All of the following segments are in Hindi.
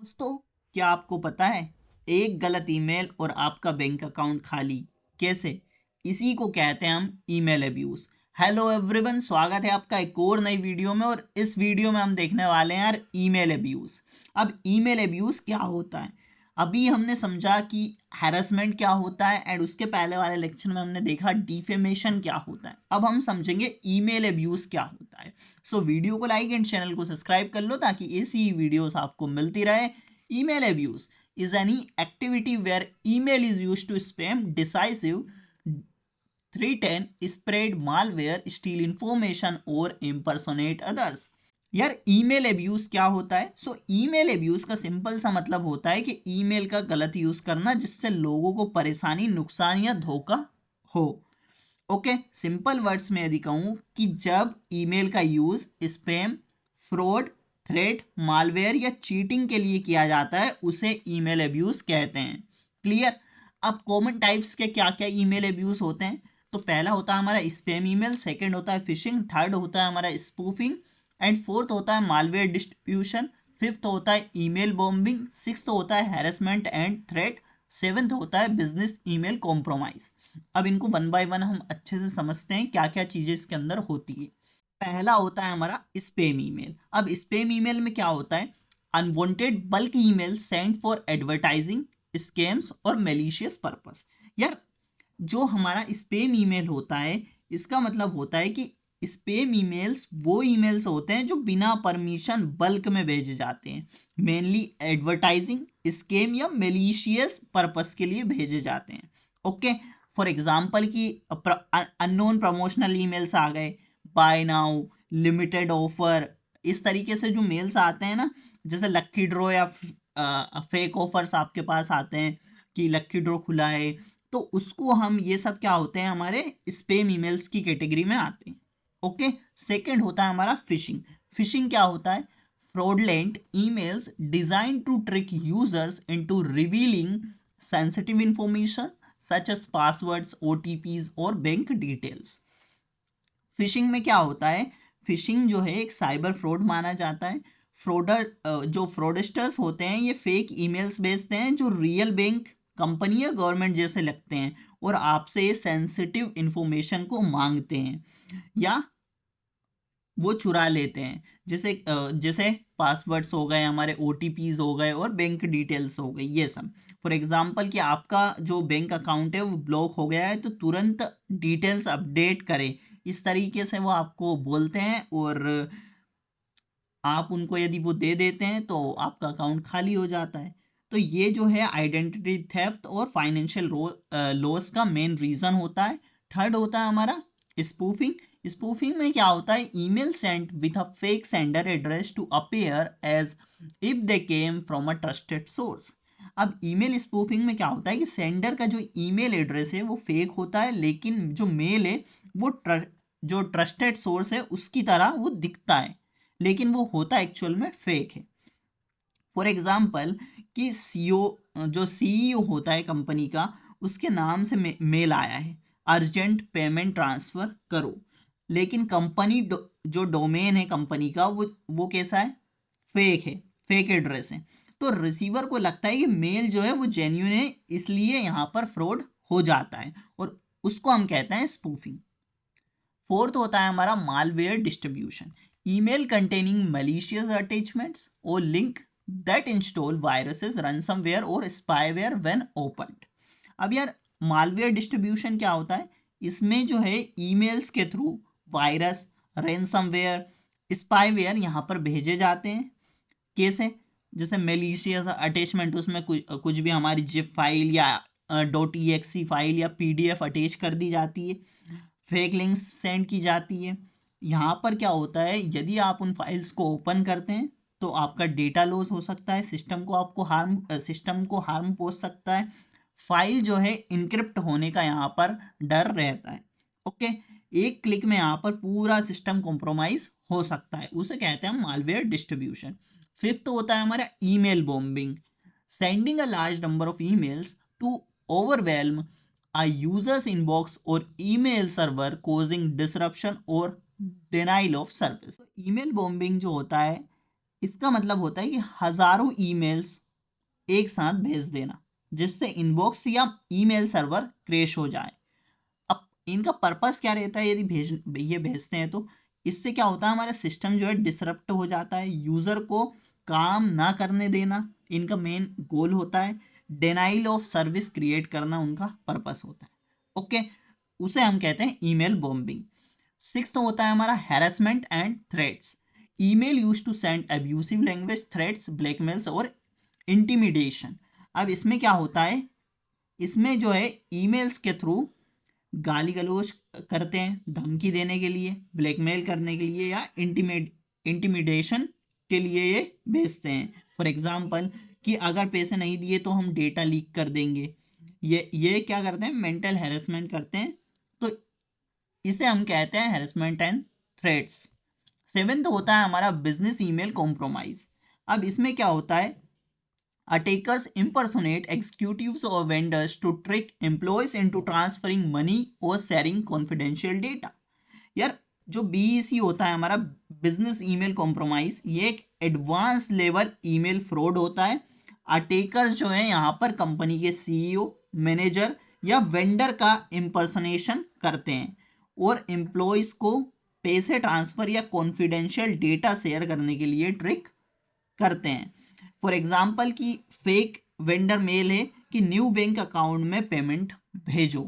दोस्तों, क्या आपको पता है एक गलत ईमेल और आपका बैंक अकाउंट खाली कैसे? इसी को कहते हैं हम ईमेल अब्यूज। हेलो एवरीवन, स्वागत है आपका एक और नई वीडियो में। और इस वीडियो में हम देखने वाले हैं यार ईमेल अब्यूज। अब ईमेल अब्यूज क्या होता है? अभी हमने समझा कि हैरेसमेंट क्या होता है एंड उसके पहले वाले लेक्चर में हमने देखा डिफेमेशन क्या होता है। अब हम समझेंगे ईमेल अब्यूज क्या होता है। सो वीडियो को लाइक एंड चैनल को सब्सक्राइब कर लो ताकि ऐसी वीडियोस आपको मिलती रहे। Email abuse is any activity where email is used to spam, decisive, threaten, spread malware, steal information or impersonate others। यार ईमेल अब्यूज क्या होता है? ईमेल अब्यूज का सिंपल सा मतलब होता है कि ईमेल का गलत यूज करना जिससे लोगों को परेशानी, नुकसान या धोखा हो। ओके, सिंपल वर्ड्स में यदि कहूं कि जब ईमेल का use spam, fraud, threat, malware या चीटिंग के लिए किया जाता है उसे ईमेल अब्यूज कहते हैं। क्लियर? अब कॉमन टाइप्स के क्या क्या ईमेल अब्यूज होते हैं? तो पहला होता है हमारा स्पैम ईमेल, सेकंड होता है फिशिंग, थर्ड होता है हमारा स्पूफिंग एंड फोर्थ होता है मालवेयर डिस्ट्रीब्यूशन, फिफ्थ होता है ईमेल बॉम्बिंग, सिक्स्थ होता है हैरेसमेंट एंड थ्रेट, सेवेंथ होता है बिजनेस ईमेल कॉम्प्रोमाइज। अब इनको वन बाय वन हम अच्छे से समझते हैं क्या क्या चीजें इसके अंदर होती है। पहला होता है हमारा स्पैम ईमेल। अब स्पैम ईमेल में क्या होता है? Unwanted bulk email send for advertising, scams और मेलिशियस पर्पस। यार, जो हमारा स्पैम ईमेल होता है इसका मतलब होता है कि स्पैम ईमेल्स वो ईमेल्स होते हैं जो बिना परमिशन बल्क में भेजे जाते हैं, मेनली एडवर्टाइजिंग, स्कैम या मेलिशियस पर्पस के लिए भेजे जाते हैं। ओके, फॉर एग्जांपल कि अननोन प्रमोशनल ईमेल्स आ गए, बाय नाउ, लिमिटेड ऑफर, इस तरीके से जो मेल्स आते हैं ना, जैसे लक्की ड्रॉ या फेक ऑफर्स आपके पास आते हैं कि लक्की ड्रॉ खुला है, तो उसको हम, ये सब क्या होते हैं, हमारे स्पैम ईमेल्स की कैटेगरी में आते हैं। ओके, सेकंड होता है हमारा फिशिंग। फिशिंग क्या होता है? Fraudulent emails design to trick users into revealing sensitive information such as passwords, OTPs और बैंक डिटेल्स। फिशिंग में क्या होता है? फिशिंग जो है एक साइबर फ्रॉड माना जाता है। फ्रॉडर जो फ्रॉडस्टर्स होते हैं ये फेक ईमेल्स भेजते हैं जो रियल बैंक, कंपनी या गवर्नमेंट जैसे लगते हैं और आपसे ये सेंसिटिव इंफॉर्मेशन को मांगते हैं या वो चुरा लेते हैं। जैसे पासवर्ड्स हो गए, हमारे ओटीपीज हो गए और बैंक डिटेल्स हो गई, ये सब। फॉर एग्जांपल कि आपका जो बैंक अकाउंट है वो ब्लॉक हो गया है तो तुरंत डिटेल्स अपडेट करें, इस तरीके से वो आपको बोलते हैं और आप उनको यदि वो दे देते हैं तो आपका अकाउंट खाली हो जाता है। तो ये जो है आइडेंटिटी थेफ्ट और फाइनेंशियल लॉस का मेन रीजन होता है। थर्ड होता है हमारा स्पूफिंग। स्पूफिंग में क्या होता है? Email sent with a fake sender address to appear as if they came from a trusted source. अब ईमेल स्पूफिंग में क्या होता है कि सेंडर का जो ईमेल एड्रेस है वो फेक होता है, लेकिन जो मेल है वो जो ट्रस्टेड सोर्स है उसकी तरह वो दिखता है, लेकिन वो होता एक्चुअल में फेक है। फॉर एग्जाम्पल कि सीईओ, जो सीईओ होता है कंपनी का, उसके नाम से मेल आया है, अर्जेंट पेमेंट ट्रांसफर करो, लेकिन कंपनी जो डोमेन है कंपनी का वो कैसा है? फेक है, फेक एड्रेस है। तो रिसीवर को लगता है कि मेल जो है वो जेन्युइन है, इसलिए यहाँ पर फ्रॉड हो जाता है और उसको हम कहते हैं स्पूफिंग। फोर्थ होता है हमारा malware distribution. Email containing malicious attachments और लिंक दैट इंस्टॉल वायरसेस, रनसमवेयर और स्पाईवेयर व्हेन ओपन्ड। अब यार, मालवेयर डिस्ट्रीब्यूशन क्या होता है? इसमें जो है ईमेल्स के थ्रू वायरस, रैनसमवेयर, स्पाईवेयर यहाँ पर भेजे जाते हैं। कैसे? जैसे मेलिशियस अटैचमेंट, उसमें कुछ भी हमारी जिप फाइल या .exe फाइल या पीडीएफ अटैच कर दी जाती है, फेक लिंक्स सेंड की जाती है। यहाँ पर क्या होता है? यदि आप उन फाइल्स को ओपन करते हैं तो आपका डेटा लॉस हो सकता है, सिस्टम को हार्म पहुंच सकता है, फाइल जो है इनक्रिप्ट होने का यहाँ पर डर रहता है। ओके, एक क्लिक में यहाँ पर पूरा सिस्टम कॉम्प्रोमाइज हो सकता है, उसे कहते हैं मालवेयर डिस्ट्रीब्यूशन। फिफ्थ होता है हमारा email bombing. Sending a large number of emails to overwhelm a user's inbox or email server causing disruption or denial of service। Email bombing जो होता है इसका मतलब होता है कि हजारों ईमेल्स एक साथ भेज देना, जिससे इनबॉक्स या ईमेल सर्वर क्रैश हो जाए। अब इनका पर्पस क्या रहता है, यदि ये भेजते हैं तो इससे क्या होता है, हमारा सिस्टम जो है डिसरप्ट हो जाता है, यूजर को काम ना करने देना इनका मेन गोल होता है, डिनाइल ऑफ सर्विस क्रिएट करना उनका पर्पस होता है। ओके, उसे हम कहते हैं ईमेल बॉम्बिंग। सिक्स्थ होता है हमारा harassment and threats. Email use to send abusive language, threats, blackmails और इंटिमिडेशन। अब इसमें क्या होता है, इसमें जो है ईमेल्स के थ्रू गाली गलौज करते हैं, धमकी देने के लिए, ब्लैकमेल करने के लिए या इंटिमिडेशन के लिए ये भेजते हैं। फॉर एग्जांपल कि अगर पैसे नहीं दिए तो हम डेटा लीक कर देंगे, ये क्या करते हैं, मेंटल हैरेसमेंट करते हैं। तो इसे हम कहते हैं हैरेसमेंट एंड थ्रेट्स। सेवेंथ होता है हमारा बिजनेस ईमेल कॉम्प्रोमाइज। अब इसमें क्या होता है, attackers impersonate executives or vendors to trick employees into transferring money or sharing confidential data। यार जो BEC होता है हमारा बिजनेस ईमेल कॉम्प्रोमाइज, ये एक एडवांस लेवल ईमेल फ्रॉड होता है। अटैकर्स जो है यहाँ पर कंपनी के CEO, मैनेजर या वेंडर का इम्पर्सनेशन करते हैं और एम्प्लॉयज को पैसे ट्रांसफर या कॉन्फिडेंशियल डेटा शेयर करने के लिए ट्रिक करते हैं। फॉर एग्जाम्पल कि फेक वेंडर मेल है कि न्यू बैंक अकाउंट में पेमेंट भेजो,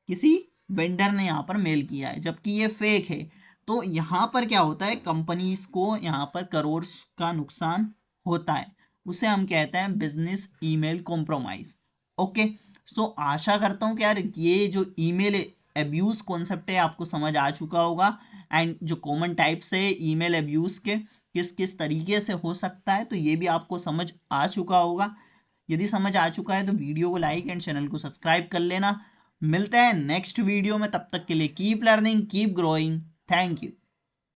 किसी वेंडर ने यहाँ पर मेल किया है जबकि ये फेक है। तो यहाँ पर क्या होता है, कंपनीज को यहाँ पर करोड़ का नुकसान होता है, उसे हम कहते हैं बिजनेस ईमेल कॉम्प्रोमाइज। ओके, सो आशा करता हूँ कि यार ये जो ईमेल अब्यूज कॉन्सेप्ट है आपको समझ आ चुका होगा, एंड जो कॉमन टाइप्स है ईमेल अब्यूज के किस किस तरीके से हो सकता है, तो ये भी आपको समझ आ चुका होगा। यदि समझ आ चुका है तो वीडियो को लाइक एंड चैनल को सब्सक्राइब कर लेना। मिलते हैं नेक्स्ट वीडियो में, तब तक के लिए keep learning, keep growing, thank you.